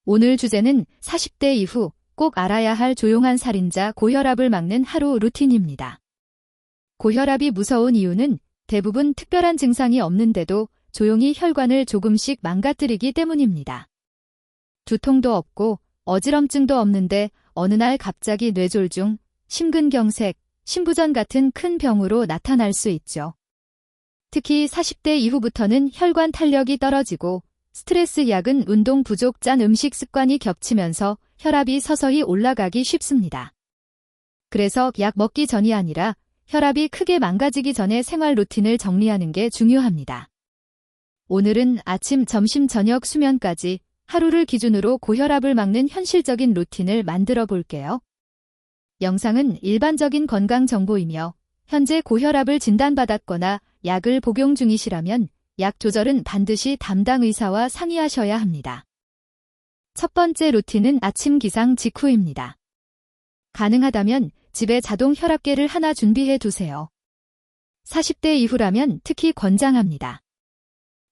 오늘 주제는 40대 이후 꼭 알아야 할 조용한 살인자 고혈압을 막는 하루 루틴입니다. 고혈압이 무서운 이유는 대부분 특별한 증상이 없는데도 조용히 혈관을 조금씩 망가뜨리기 때문입니다. 두통도 없고 어지럼증도 없는데 어느 날 갑자기 뇌졸중, 심근경색, 심부전 같은 큰 병으로 나타날 수 있죠. 특히 40대 이후부터는 혈관 탄력이 떨어지고 스트레스 약은 운동 부족 짠 음식 습관이 겹치면서 혈압이 서서히 올라가기 쉽습니다. 그래서 약 먹기 전이 아니라 혈압이 크게 망가지기 전에 생활 루틴을 정리하는 게 중요합니다. 오늘은 아침, 점심, 저녁 수면까지 하루를 기준으로 고혈압을 막는 현실적인 루틴을 만들어 볼게요. 영상은 일반적인 건강 정보이며 현재 고혈압을 진단받았거나 약을 복용 중이시라면 약 조절은 반드시 담당 의사와 상의하셔야 합니다. 첫 번째 루틴은 아침 기상 직후입니다. 가능하다면 집에 자동 혈압계를 하나 준비해 두세요. 40대 이후라면 특히 권장합니다.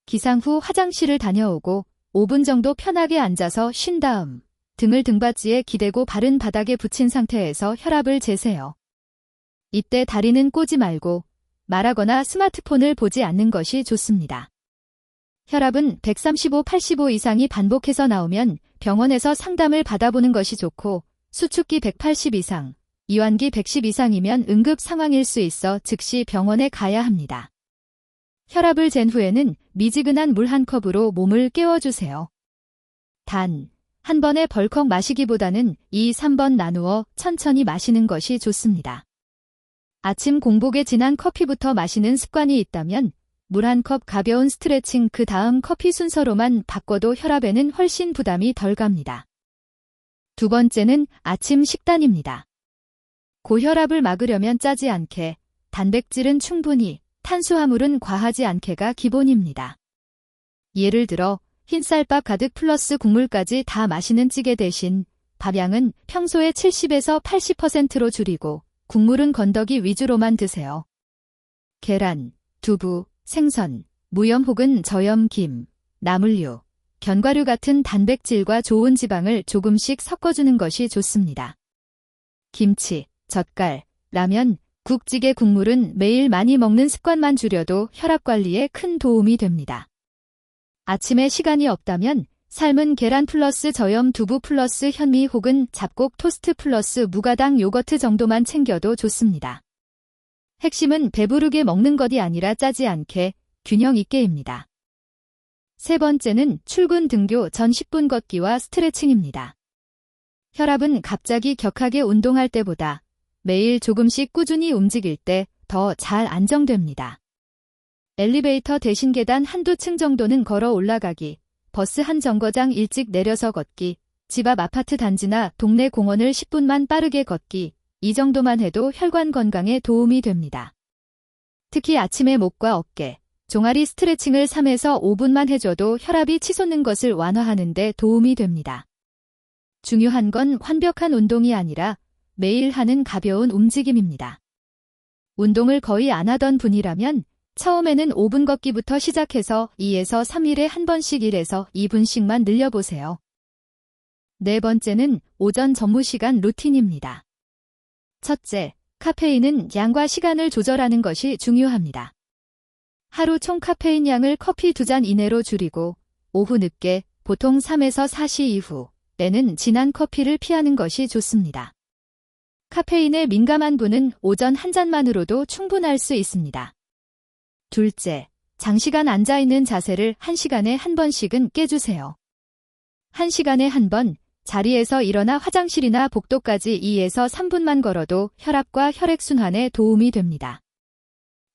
기상 후 화장실을 다녀오고 5분 정도 편하게 앉아서 쉰 다음 등을 등받이에 기대고 발은 바닥에 붙인 상태에서 혈압을 재세요. 이때 다리는 꼬지 말고 말하거나 스마트폰을 보지 않는 것이 좋습니다. 혈압은 135/85 이상이 반복해서 나오면 병원에서 상담을 받아보는 것이 좋고 수축기 180 이상, 이완기 110 이상이면 응급 상황일 수 있어 즉시 병원에 가야 합니다. 혈압을 잰 후에는 미지근한 물 한 컵으로 몸을 깨워주세요. 단, 한 번에 벌컥 마시기보다는 2, 3번 나누어 천천히 마시는 것이 좋습니다. 아침 공복에 진한 커피부터 마시는 습관이 있다면 물 한 컵 가벼운 스트레칭 그 다음 커피 순서로만 바꿔도 혈압에는 훨씬 부담이 덜 갑니다. 두 번째는 아침 식단입니다. 고혈압을 막으려면 짜지 않게, 단백질은 충분히, 탄수화물은 과하지 않게가 기본입니다. 예를 들어 흰쌀밥 가득 플러스 국물까지 다 마시는 찌개 대신 밥양은 평소의 70에서 80%로 줄이고 국물은 건더기 위주로만 드세요. 계란, 두부, 생선, 무염 혹은 저염 김, 나물류, 견과류 같은 단백질과 좋은 지방을 조금씩 섞어주는 것이 좋습니다. 김치, 젓갈, 라면, 국찌개 국물은 매일 많이 먹는 습관만 줄여도 혈압 관리에 큰 도움이 됩니다. 아침에 시간이 없다면 삶은 계란 플러스 저염 두부 플러스 현미 혹은 잡곡 토스트 플러스 무가당 요거트 정도만 챙겨도 좋습니다. 핵심은 배부르게 먹는 것이 아니라 짜지 않게 균형 있게입니다. 세 번째는 출근 등교 전 10분 걷기와 스트레칭입니다. 혈압은 갑자기 격하게 운동할 때보다 매일 조금씩 꾸준히 움직일 때 더 잘 안정됩니다. 엘리베이터 대신 계단 한두 층 정도는 걸어 올라가기, 버스 한 정거장 일찍 내려서 걷기, 집 앞 아파트 단지나 동네 공원을 10분만 빠르게 걷기, 이 정도만 해도 혈관 건강에 도움이 됩니다. 특히 아침에 목과 어깨, 종아리 스트레칭을 3에서 5분만 해줘도 혈압이 치솟는 것을 완화하는 데 도움이 됩니다. 중요한 건 완벽한 운동이 아니라 매일 하는 가벼운 움직임입니다. 운동을 거의 안 하던 분이라면 처음에는 5분 걷기부터 시작해서 2에서 3일에 한 번씩 1에서 2분씩만 늘려보세요. 네 번째는 오전 업무시간 루틴입니다. 첫째, 카페인은 양과 시간을 조절하는 것이 중요합니다. 하루 총 카페인 양을 커피 2잔 이내로 줄이고 오후 늦게 보통 3에서 4시 이후에는 진한 커피를 피하는 것이 좋습니다. 카페인에 민감한 분은 오전 한 잔만으로도 충분할 수 있습니다. 둘째, 장시간 앉아있는 자세를 1시간에 한 번씩은 깨주세요. 1시간에 한 번, 자리에서 일어나 화장실이나 복도까지 2에서 3분만 걸어도 혈압과 혈액순환에 도움이 됩니다.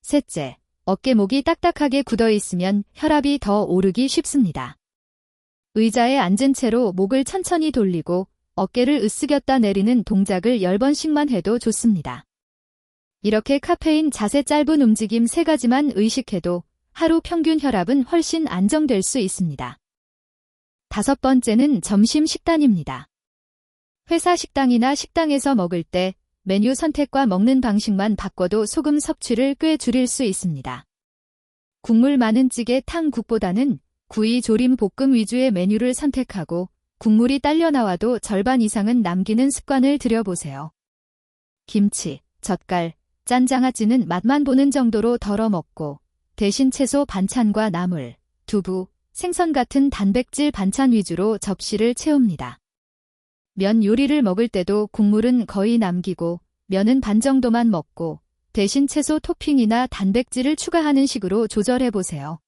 셋째, 어깨목이 딱딱하게 굳어 있으면 혈압이 더 오르기 쉽습니다. 의자에 앉은 채로 목을 천천히 돌리고 어깨를 으쓱였다 내리는 동작을 10번씩만 해도 좋습니다. 이렇게 카페인 자세 짧은 움직임 3가지만 의식해도 하루 평균 혈압은 훨씬 안정될 수 있습니다. 다섯 번째는 점심 식단입니다. 회사 식당이나 식당에서 먹을 때 메뉴 선택과 먹는 방식만 바꿔도 소금 섭취를 꽤 줄일 수 있습니다. 국물 많은 찌개, 탕, 국보다는 구이, 조림, 볶음 위주의 메뉴를 선택하고 국물이 딸려 나와도 절반 이상은 남기는 습관을 들여보세요. 김치, 젓갈, 짠장아찌는 맛만 보는 정도로 덜어 먹고 대신 채소 반찬과 나물, 두부, 생선 같은 단백질 반찬 위주로 접시를 채웁니다. 면 요리를 먹을 때도 국물은 거의 남기고 면은 반 정도만 먹고 대신 채소 토핑이나 단백질을 추가하는 식으로 조절해보세요.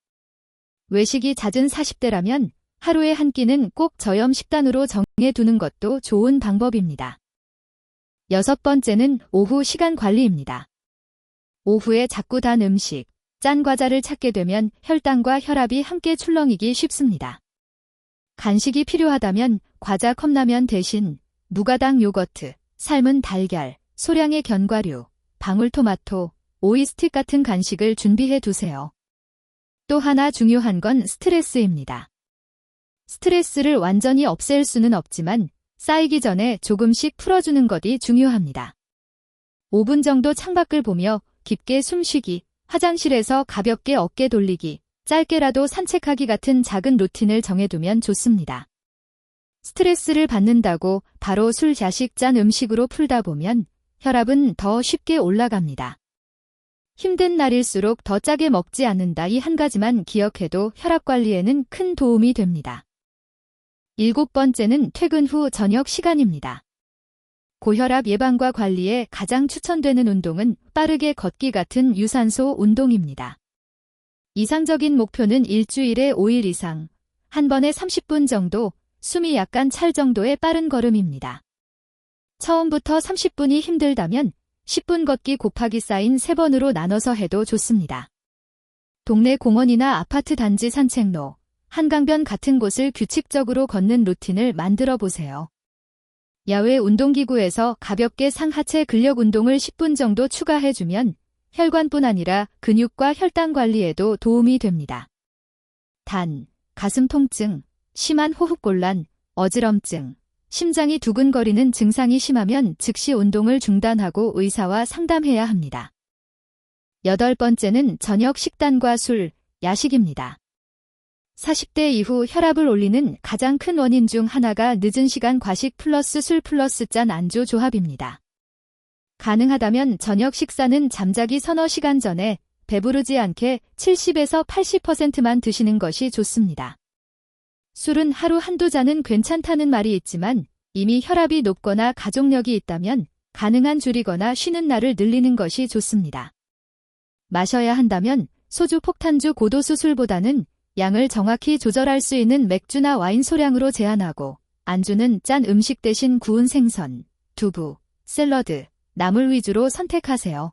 외식이 잦은 40대라면 하루에 한 끼는 꼭 저염 식단으로 정해두는 것도 좋은 방법입니다. 6번째는 오후 시간 관리입니다. 오후에 자꾸 단 음식, 짠 과자를 찾게 되면 혈당과 혈압이 함께 출렁이기 쉽습니다. 간식이 필요하다면 과자 컵라면 대신 무가당 요거트, 삶은 달걀, 소량의 견과류, 방울토마토, 오이 스틱 같은 간식을 준비해 두세요. 또 하나 중요한 건 스트레스입니다. 스트레스를 완전히 없앨 수는 없지만 쌓이기 전에 조금씩 풀어주는 것이 중요합니다. 5분 정도 창밖을 보며 깊게 숨쉬기, 화장실에서 가볍게 어깨 돌리기, 짧게라도 산책하기 같은 작은 루틴을 정해두면 좋습니다. 스트레스를 받는다고 바로 술, 야식, 짠 음식으로 풀다 보면 혈압은 더 쉽게 올라갑니다. 힘든 날일수록 더 짜게 먹지 않는다, 이 한 가지만 기억해도 혈압 관리에는 큰 도움이 됩니다. 7번째는 퇴근 후 저녁 시간입니다. 고혈압 예방과 관리에 가장 추천되는 운동은 빠르게 걷기 같은 유산소 운동입니다. 이상적인 목표는 일주일에 5일 이상, 한 번에 30분 정도, 숨이 약간 찰 정도의 빠른 걸음입니다. 처음부터 30분이 힘들다면 10분 걷기 곱하기 쌓인 3번으로 나눠서 해도 좋습니다. 동네 공원이나 아파트 단지 산책로, 한강변 같은 곳을 규칙적으로 걷는 루틴을 만들어 보세요. 야외 운동기구에서 가볍게 상하체 근력 운동을 10분 정도 추가해주면 혈관뿐 아니라 근육과 혈당 관리에도 도움이 됩니다. 단, 가슴 통증, 심한 호흡곤란, 어지럼증, 심장이 두근거리는 증상이 심하면 즉시 운동을 중단하고 의사와 상담해야 합니다. 8번째는 저녁 식단과 술, 야식입니다. 40대 이후 혈압을 올리는 가장 큰 원인 중 하나가 늦은 시간 과식 플러스 술 플러스 짠 안주 조합입니다. 가능하다면 저녁 식사는 잠자기 서너 시간 전에 배부르지 않게 70에서 80%만 드시는 것이 좋습니다. 술은 하루 한두 잔은 괜찮다는 말이 있지만 이미 혈압이 높거나 가족력이 있다면 가능한 줄이거나 쉬는 날을 늘리는 것이 좋습니다. 마셔야 한다면 소주, 폭탄주, 고도수 술보다는 양을 정확히 조절할 수 있는 맥주나 와인 소량으로 제한하고 안주는 짠 음식 대신 구운 생선, 두부, 샐러드, 나물 위주로 선택하세요.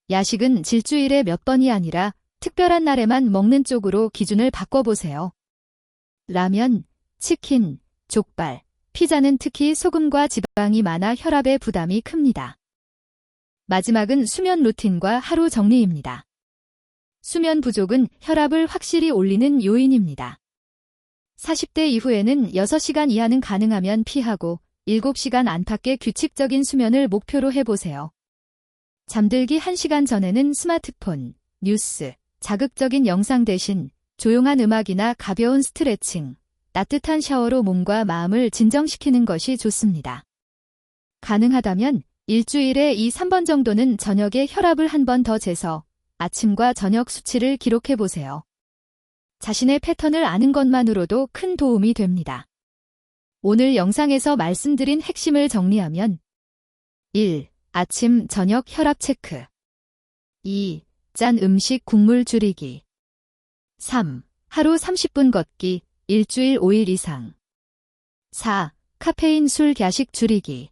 야식은 일주일에 몇 번이 아니라 특별한 날에만 먹는 쪽으로 기준을 바꿔보세요. 라면, 치킨, 족발, 피자는 특히 소금과 지방이 많아 혈압에 부담이 큽니다. 마지막은 수면 루틴과 하루 정리입니다. 수면 부족은 혈압을 확실히 올리는 요인입니다. 40대 이후에는 6시간 이하는 가능하면 피하고 7시간 안팎의 규칙적인 수면을 목표로 해보세요. 잠들기 1시간 전에는 스마트폰, 뉴스, 자극적인 영상 대신 조용한 음악이나 가벼운 스트레칭, 따뜻한 샤워로 몸과 마음을 진정시키는 것이 좋습니다. 가능하다면 일주일에 2-3번 정도는 저녁에 혈압을 한 번 더 재서 아침과 저녁 수치를 기록해보세요. 자신의 패턴을 아는 것만으로도 큰 도움이 됩니다. 오늘 영상에서 말씀드린 핵심을 정리하면 1. 아침, 저녁 혈압 체크 2. 짠 음식 국물 줄이기 3. 하루 30분 걷기, 일주일 5일 이상 4. 카페인 술 야식 줄이기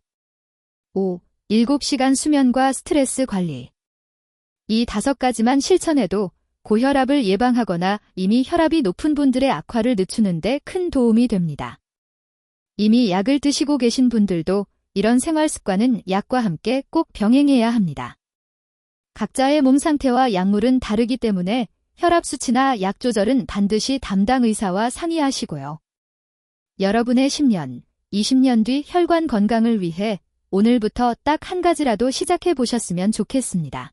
5. 7시간 수면과 스트레스 관리 이 5가지만 실천해도 고혈압을 예방하거나 이미 혈압이 높은 분들의 악화를 늦추는 데 큰 도움이 됩니다. 이미 약을 드시고 계신 분들도 이런 생활 습관은 약과 함께 꼭 병행해야 합니다. 각자의 몸 상태와 약물은 다르기 때문에 혈압 수치나 약 조절은 반드시 담당 의사와 상의하시고요. 여러분의 10년, 20년 뒤 혈관 건강을 위해 오늘부터 딱 한 가지라도 시작해 보셨으면 좋겠습니다.